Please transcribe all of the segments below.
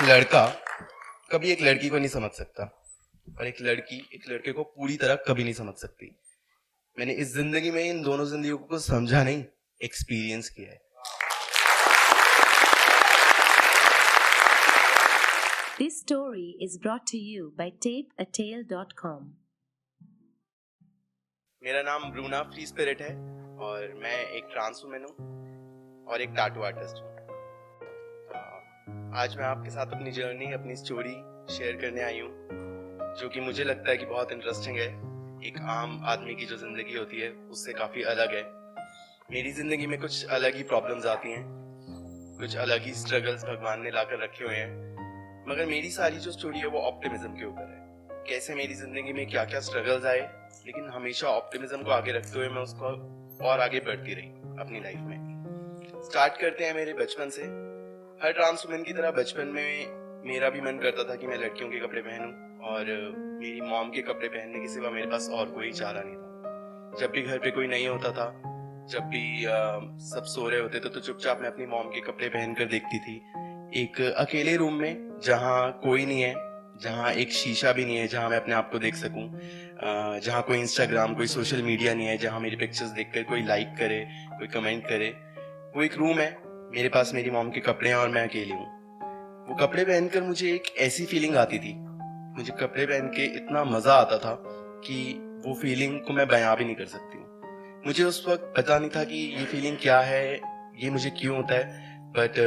लड़का कभी एक लड़की को नहीं समझ सकता और एक लड़की एक लड़के को पूरी तरह कभी नहीं समझ सकती। मैंने इस जिंदगी में इन दोनों जिंदगियों को समझा नहीं, एक्सपीरियंस किया है। This story is brought to you by tapeatale.com. मेरा नाम ब्रूना फ्री स्पिरिट है और मैं एक ट्रांस वुमेन हूँ और एक टैटू आर्टिस्ट हूँ। आज मैं आपके साथ अपनी जर्नी, अपनी स्टोरी शेयर करने आई हूँ, जो कि मुझे लगता है कि बहुत इंटरेस्टिंग है। एक आम आदमी की जो जिंदगी होती है उससे काफी अलग है। मेरी जिंदगी में कुछ अलग ही प्रॉब्लम्स आती हैं, कुछ अलग ही स्ट्रगल्स भगवान ने लाकर रखे हुए हैं, मगर मेरी सारी जो स्टोरी है वो ऑप्टिमिज्म के ऊपर है। कैसे मेरी जिंदगी में क्या क्या स्ट्रगल्स आए, लेकिन हमेशा ऑप्टिमिज्म को आगे रखते हुए मैं उसको और आगे बढ़ती रही अपनी लाइफ में। स्टार्ट करते हैं मेरे बचपन से। हर ट्रांस वुमेन की तरह बचपन में मेरा भी मन करता था कि मैं लड़कियों के कपड़े पहनूं और मेरी मॉम के कपड़े पहनने के सिवा मेरे पास और कोई चारा नहीं था। जब भी घर पे कोई नहीं होता था, जब भी सब सो रहे होते थे तो चुपचाप मैं अपनी मॉम के कपड़े पहनकर देखती थी। एक अकेले रूम में जहाँ कोई नहीं है, जहाँ एक शीशा भी नहीं है जहाँ मैं अपने आप को देख सकूं, जहाँ कोई इंस्टाग्राम, कोई सोशल मीडिया नहीं है जहाँ मेरी पिक्चर्स देखकर कोई लाइक करे, कोई कमेंट करे। वो एक रूम है, मेरे पास मेरी मॉम के कपड़े हैं और मैं अकेली हूँ। वो कपड़े पहनकर मुझे एक ऐसी फीलिंग आती थी, मुझे कपड़े पहन के इतना मजा आता था कि वो फीलिंग को मैं बयां भी नहीं कर सकती हूँ। मुझे उस वक्त पता नहीं था कि ये फीलिंग क्या है, ये मुझे क्यों होता है, बट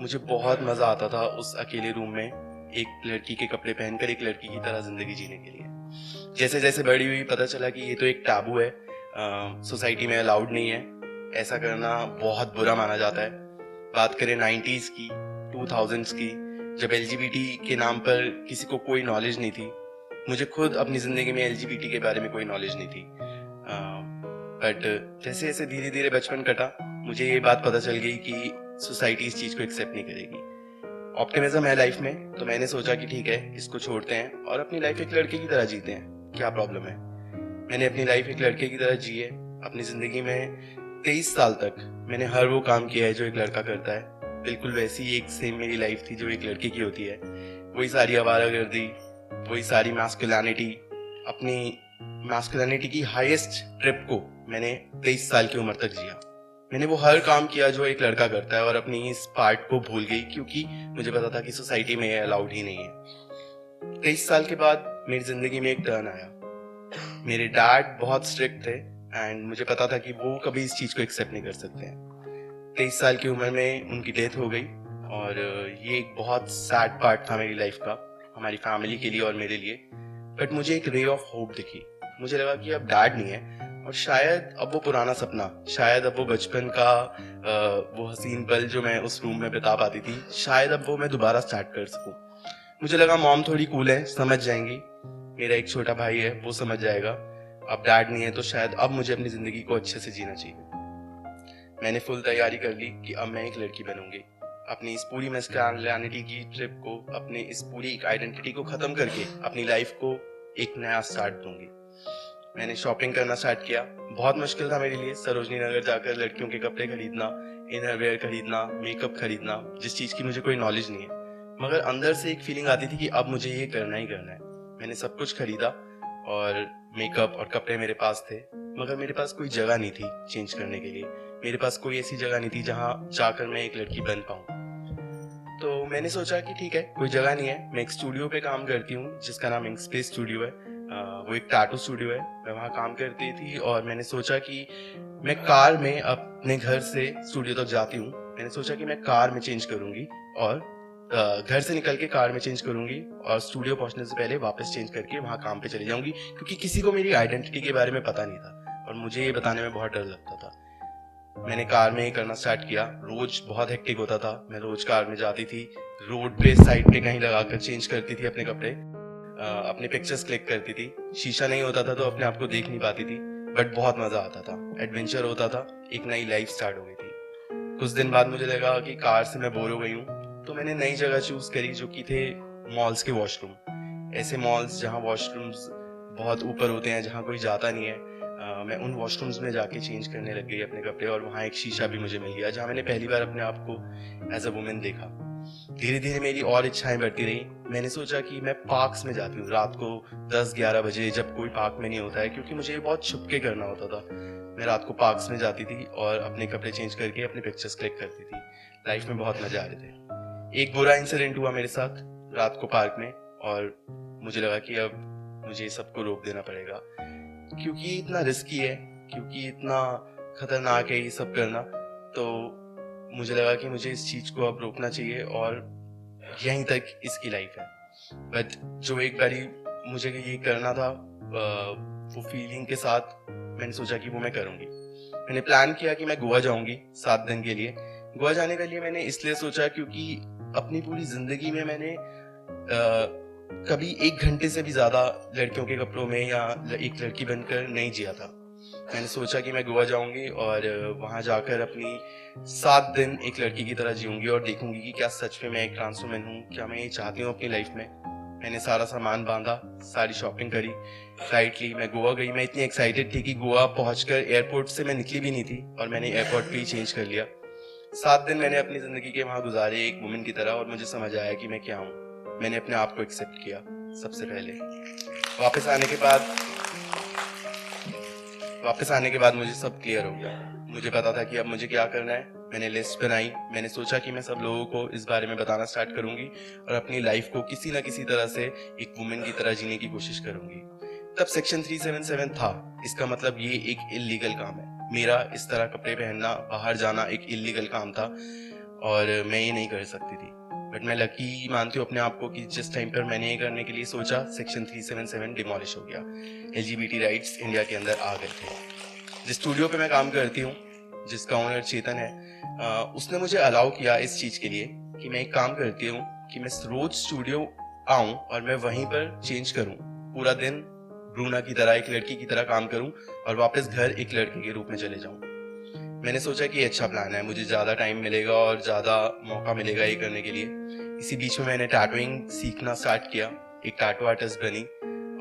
मुझे बहुत मजा आता था उस अकेले रूम में एक लड़की के कपड़े पहनकर एक लड़की की तरह जिंदगी जीने के लिए। जैसे जैसे बड़ी हुई पता चला कि ये तो एक टैबू है, सोसाइटी में अलाउड नहीं है, ऐसा करना बहुत बुरा माना जाता है। बात करें 90s की, 2000s की, जब LGBT के नाम पर किसी को कोई नॉलेज नहीं थी। मुझे खुद अपनी जिंदगी में LGBT के बारे में कोई नॉलेज नहीं थी, बट जैसे जैसे धीरे धीरे बचपन कटा मुझे ये बात पता चल गई कि सोसाइटी इस चीज को एक्सेप्ट नहीं करेगी। ऑप्टिमिज्म है लाइफ में, तो मैंने सोचा कि ठीक है, इसको छोड़ते हैं और अपनी लाइफ एक लड़के की तरह जीते हैं। क्या प्रॉब्लम है? मैंने अपनी लाइफ एक लड़के की तरह जी है। अपनी जिंदगी में 23 साल तक मैंने हर वो काम किया है जो एक लड़का करता है। बिल्कुल वैसी एक सेम मेरी लाइफ थी जो एक लड़के की होती है। वही सारी आवारागर्दी, वही सारी मैस्कुलिनिटी, अपनी मैस्कुलिनिटी की हाईएस्ट ट्रिप को मैंने 23 साल की उम्र तक जिया। मैंने वो हर काम किया जो एक लड़का करता है और अपनी इस पार्ट को भूल गई, क्योंकि मुझे पता था कि सोसाइटी में ये अलाउड ही नहीं है। 23 साल के बाद मेरी जिंदगी में एक टर्न आया। मेरे डैड बहुत स्ट्रिक्ट थे एंड मुझे पता था कि वो कभी इस चीज को एक्सेप्ट नहीं कर सकते हैं। 23 साल की उम्र में उनकी डेथ हो गई और ये एक बहुत सैड पार्ट था मेरी लाइफ का, हमारी फैमिली के लिए और मेरे लिए। बट मुझे एक रे ऑफ होप दिखी। मुझे लगा कि अब डैड नहीं है और शायद अब वो पुराना सपना, शायद अब वो बचपन का वो हसीन पल जो मैं उस रूम में बिता पाती थी, शायद अब वो मैं दोबारा स्टार्ट कर सकूं। मुझे लगा मॉम थोड़ी कूल है, समझ जाएंगी, मेरा एक छोटा भाई है वो समझ जाएगा। अब डैड नहीं है तो शायद अब मुझे अपनी जिंदगी को अच्छे से जीना चाहिए। मैंने फुल तैयारी कर ली कि अब मैं एक लड़की बनूंगी। अपनी इस पूरी मैस्कुलिनिटी की ट्रिप को, अपनी इस पूरी आइडेंटिटी को खत्म करके अपनी लाइफ को एक नया स्टार्ट दूंगी। मैंने शॉपिंग करना स्टार्ट किया। बहुत मुश्किल था मेरे लिए सरोजनी नगर जाकर लड़कियों के कपड़े खरीदना, इनरवेयर खरीदना, मेकअप खरीदना, जिस चीज की मुझे कोई नॉलेज नहीं है, मगर अंदर से एक फीलिंग आती थी कि अब मुझे ये करना ही करना है। मैंने सब कुछ खरीदा और मेकअप और कपड़े मेरे पास थे, मगर मेरे पास कोई जगह नहीं थी चेंज करने के लिए। मेरे पास कोई ऐसी जगह नहीं थी जहाँ जाकर मैं एक लड़की बन पाऊँ। तो मैंने सोचा कि ठीक है, कोई जगह नहीं है, मैं एक स्टूडियो पे काम करती हूँ जिसका नाम इंक स्पेस स्टूडियो है। वो एक टैटू स्टूडियो है, मैं वहाँ काम करती थी और मैंने सोचा कि मैं कार में अपने घर से स्टूडियो तक जाती हूँ। मैंने सोचा कि मैं कार में चेंज करूंगी और घर से निकल के कार में चेंज करूंगी और स्टूडियो पहुंचने से पहले वापस चेंज करके वहाँ काम पे चली जाऊंगी, क्योंकि किसी को मेरी आइडेंटिटी के बारे में पता नहीं था और मुझे ये बताने में बहुत डर लगता था। मैंने कार में ही करना स्टार्ट किया। रोज बहुत हेक्टिक होता था, मैं रोज कार में जाती थी, रोड पे साइड पे कहीं लगाकर चेंज करती थी अपने कपड़े, अपने पिक्चर्स क्लिक करती थी। शीशा नहीं होता था तो अपने आप को देख नहीं पाती थी, बट बहुत मजा आता था, एडवेंचर होता था, एक नई लाइफ स्टार्ट हो गई थी। कुछ दिन बाद मुझे लगा कि कार से मैं बोर हो गई हूँ, तो मैंने नई जगह चूज करी जो कि थे मॉल्स के वॉशरूम। ऐसे मॉल्स जहाँ वॉशरूम्स बहुत ऊपर होते हैं, जहाँ कोई जाता नहीं है। मैं उन वॉशरूम्स में जाके चेंज करने लग गई अपने कपड़े और वहाँ एक शीशा भी मुझे मिल गया जहाँ मैंने पहली बार अपने आप को एज अ वुमेन देखा। धीरे धीरे मेरी और इच्छाएं बढ़ती रही। मैंने सोचा कि मैं पार्क्स में जाती हूँ रात को 10-11 बजे, जब कोई पार्क में नहीं होता है, क्योंकि मुझे ये बहुत छुप के करना होता था। मैं रात को पार्क्स में जाती थी और अपने कपड़े चेंज करके अपने पिक्चर्स क्लिक करती थी। लाइफ में बहुत मजा आ रहे थे। एक बुरा इंसिडेंट हुआ मेरे साथ रात को पार्क में, और मुझे लगा कि अब मुझे सबको रोक देना पड़ेगा, क्योंकि इतना रिस्की है, क्योंकि इतना खतरनाक है ये सब करना। तो मुझे लगा कि मुझे इस चीज को अब रोकना चाहिए और यहीं तक इसकी लाइफ है। बट जो एक बारी मुझे ये करना था, वो फीलिंग के साथ मैंने सोचा कि वो मैं करूंगी। मैंने प्लान किया कि मैं गोवा जाऊंगी 7 दिन के लिए। गोवा जाने के लिए मैंने इसलिए सोचा क्योंकि अपनी पूरी जिंदगी में मैंने कभी 1 घंटे से भी ज्यादा लड़कियों के कपड़ों में या एक लड़की बनकर नहीं जिया था। मैंने सोचा कि मैं गोवा जाऊंगी और वहां जाकर अपनी 7 दिन एक लड़की की तरह जीऊंगी और देखूंगी कि क्या सच में मैं एक ट्रांस वुमन हूँ, क्या मैं ये चाहती हूँ अपनी लाइफ में। मैंने सारा सामान बांधा, सारी शॉपिंग करी, फ्लाइट ली, मैं गोवा गई। मैं इतनी एक्साइटेड थी कि गोवा पहुंचकर एयरपोर्ट से मैं निकली भी नहीं थी और मैंने एयरपोर्ट पे ही चेंज कर लिया। 7 दिन मैंने अपनी जिंदगी के वहां गुजारे एक वुमन की तरह, और मुझे समझ आया कि मैं क्या हूँ। मैंने अपने आप को एक्सेप्ट किया सबसे पहले। वापस आने के बाद मुझे सब क्लियर हो गया। मुझे पता था कि अब मुझे क्या करना है। मैंने लिस्ट बनाई। मैंने सोचा कि मैं सब लोगों को इस बारे में बताना स्टार्ट करूंगी और अपनी लाइफ को किसी ना किसी तरह से एक वुमेन की तरह जीने की कोशिश करूंगी। तब सेक्शन 377 था। इसका मतलब ये एक इलीगल काम है। मेरा इस तरह कपड़े पहनना, बाहर जाना एक इलीगल काम था और मैं ये नहीं कर सकती थी। बट मैं लकी मानती हूँ अपने आप को कि जिस टाइम पर मैंने ये करने के लिए सोचा, सेक्शन 377 डिमोलिश हो गया। LGBT राइट्स इंडिया के अंदर आ गए थे। जिस स्टूडियो पे मैं काम करती हूँ, जिसका ओनर चेतन है, उसने मुझे अलाउ किया इस चीज के लिए कि मैं एक काम करती हूँ कि मैं रोज स्टूडियो आऊं और मैं वहीं पर चेंज करूं। पूरा दिन ब्रूना की तरह, एक लड़की की तरह काम करूं और वापस घर एक लड़के के रूप में चले जाऊं। मैंने सोचा कि अच्छा प्लान है, मुझे ज्यादा टाइम मिलेगा और ज्यादा मौका मिलेगा ये करने के लिए। इसी बीच में मैंने टैटूइंग सीखना स्टार्ट किया, एक टैटू आर्टिस्ट बनी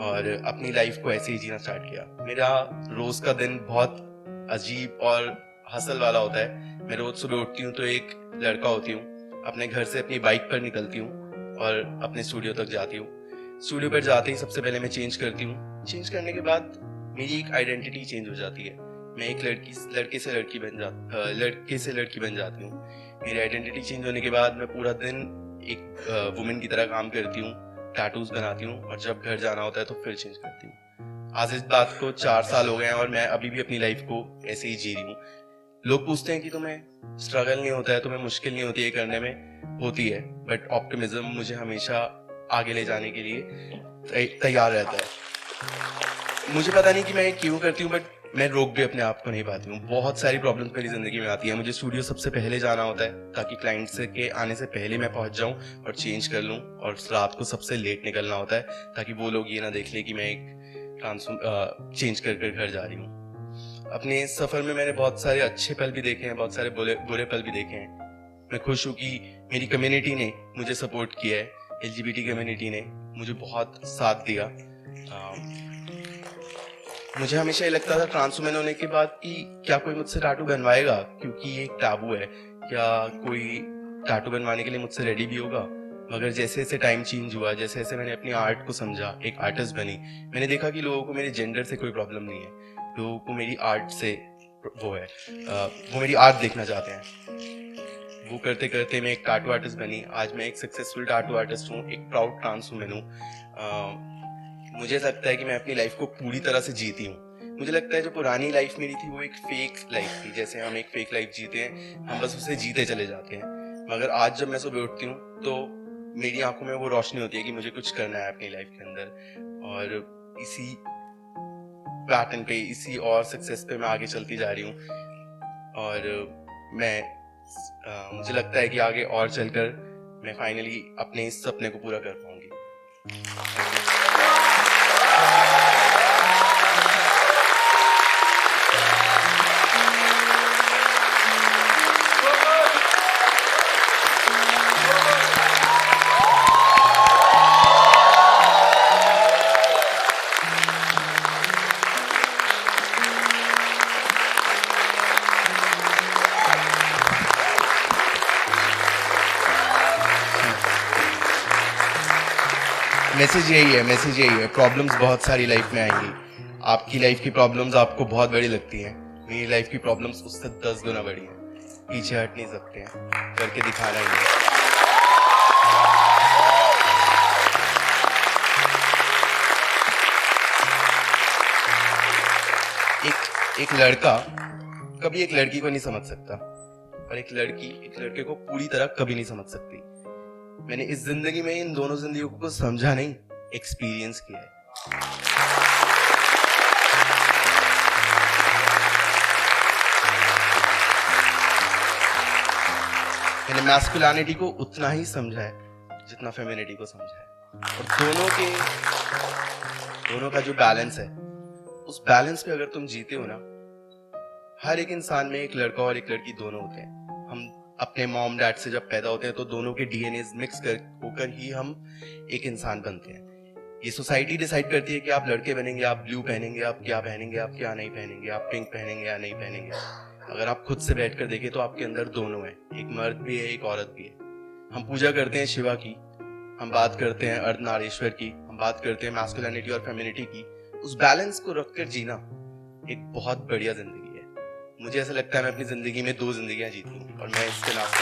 और अपनी लाइफ को ऐसे ही जीना स्टार्ट किया। मेरा रोज का दिन बहुत अजीब और हसल वाला होता है। मैं रोज सुबह उठती हूँ तो एक लड़का होती हूँ, अपने घर से अपनी बाइक पर निकलती हूँ और अपने स्टूडियो तक जाती हूँ। स्टूडियो पर जाते ही सबसे पहले मैं चेंज करती हूँ। चेंज करने के बाद मेरी एक आइडेंटिटी चेंज हो जाती है। मैं एक लड़के से लड़की बन जाती हूँ। मेरी आइडेंटिटी चेंज होने के बाद मैं पूरा दिन एक वुमेन की तरह काम करती हूँ, टैटूज बनाती हूँ और जब घर जाना होता है तो फिर चेंज करती हूँ। आज इस बात को 4 साल हो गए हैं और मैं अभी भी अपनी लाइफ को ऐसे ही जी रही हूँ। लोग पूछते हैं कि तुम्हें स्ट्रगल नहीं होता है, तुम्हें मुश्किल नहीं होती है करने में। होती है, बट ऑप्टिमिज्म मुझे हमेशा आगे ले जाने के लिए तैयार रहता है। मुझे पता नहीं कि मैं क्यों करती हूँ, बट मैं रोक भी अपने आप को नहीं पाती हूँ। बहुत सारी प्रॉब्लम्स मेरी जिंदगी में आती है। मुझे स्टूडियो सबसे पहले जाना होता है ताकि क्लाइंट्स के आने से पहले मैं पहुंच जाऊं और चेंज कर लूं, और रात को सबसे लेट निकलना होता है ताकि वो लोग ये ना देख ले कि मैं एक चेंज कर घर जा रही हूँ। अपने इस सफर में मैंने बहुत सारे अच्छे पल भी देखे हैं, बहुत सारे बुरे पल भी देखे हैं। मैं खुश हूँ कि मेरी कम्युनिटी ने मुझे सपोर्ट किया है। LGBT कम्युनिटी ने मुझे बहुत साथ दिया। मुझे हमेशा ये लगता था ट्रांस वुमेन होने के बाद कि क्या कोई मुझसे टैटू बनवाएगा, क्योंकि ये एक टैबू है। क्या कोई टैटू बनवाने के लिए मुझसे रेडी भी होगा? मगर जैसे जैसे टाइम चेंज हुआ, जैसे जैसे मैंने अपनी आर्ट को समझा, एक आर्टिस्ट बनी, मैंने देखा कि लोगों को मेरे जेंडर से कोई प्रॉब्लम नहीं है। लोगों को मेरी आर्ट से वो मेरी आर्ट देखना चाहते हैं। वो करते करते मैं एक टैटू आर्टिस्ट बनी। आज मैं एक सक्सेसफुल टैटू आर्टिस्ट हूँ, एक प्राउड ट्रांस वुमेन हूँ। मुझे लगता है कि मैं अपनी लाइफ को पूरी तरह से जीती हूँ। मुझे लगता है जो पुरानी लाइफ मेरी थी वो एक फेक लाइफ थी। जैसे हम एक फेक लाइफ जीते हैं, हम बस उसे जीते चले जाते हैं। मगर आज जब मैं सुबह उठती हूँ तो मेरी आंखों में वो रोशनी होती है कि मुझे कुछ करना है अपनी लाइफ के अंदर, और इसी पैटर्न पे, इसी और सक्सेस पे मैं आगे चलती जा रही हूँ। और मुझे लगता है कि आगे और चलकर मैं फाइनली अपने इस सपने को पूरा कर पाऊंगी। मैसेज यही है, प्रॉब्लम्स बहुत सारी लाइफ में आएंगी। आपकी लाइफ की प्रॉब्लम्स आपको बहुत बड़ी लगती हैं, मेरी लाइफ की प्रॉब्लम्स उससे 10 गुना बड़ी हैं। पीछे हट नहीं सकते हैं, करके दिखाना ही है। एक लड़का कभी एक लड़की को नहीं समझ सकता, और एक लड़की एक लड़के को पूरी तरह कभी नहीं समझ सकती। मैंने इस जिंदगी में इन दोनों जिंदगियों को समझा नहीं, एक्सपीरियंस किया है। मैंने मैस्कुलिनिटी को उतना ही समझा है जितना फेमिनिटी को समझा है, और दोनों का जो बैलेंस है, उस बैलेंस पे अगर तुम जीते हो ना, हर एक इंसान में एक लड़का और एक लड़की दोनों होते हैं। हम अपने मॉम डैड से जब पैदा होते हैं तो दोनों के डीएनए मिक्स होकर ही हम एक इंसान बनते हैं। ये सोसाइटी डिसाइड करती है कि आप लड़के बनेंगे, आप ब्लू पहनेंगे, आप क्या पहनेंगे, आप क्या नहीं पहनेंगे, आप पिंक पहनेंगे या नहीं पहनेंगे। अगर आप खुद से बैठ कर देखें तो आपके अंदर दोनों है, एक मर्द भी है, एक औरत भी है। हम पूजा करते हैं शिवा की, हम बात करते हैं अर्धनारीश्वर की, हम बात करते हैं मैस्कुलिनिटी और फेमिनिटी की। उस बैलेंस को रखकर जीना एक बहुत बढ़िया जिंदगी है। मुझे ऐसा लगता है मैं अपनी जिंदगी में 2 जिंदगियां जीती हूँ, और मैं इसके नाम से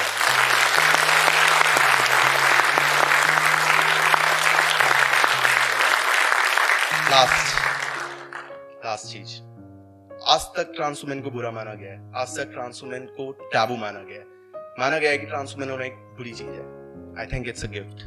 लास्ट चीज, आज तक ट्रांस वुमेन को बुरा माना गया है, आज तक ट्रांस वुमेन को टैबू माना गया है कि ट्रांस वुमेन होना एक बुरी चीज है। I think it's a gift.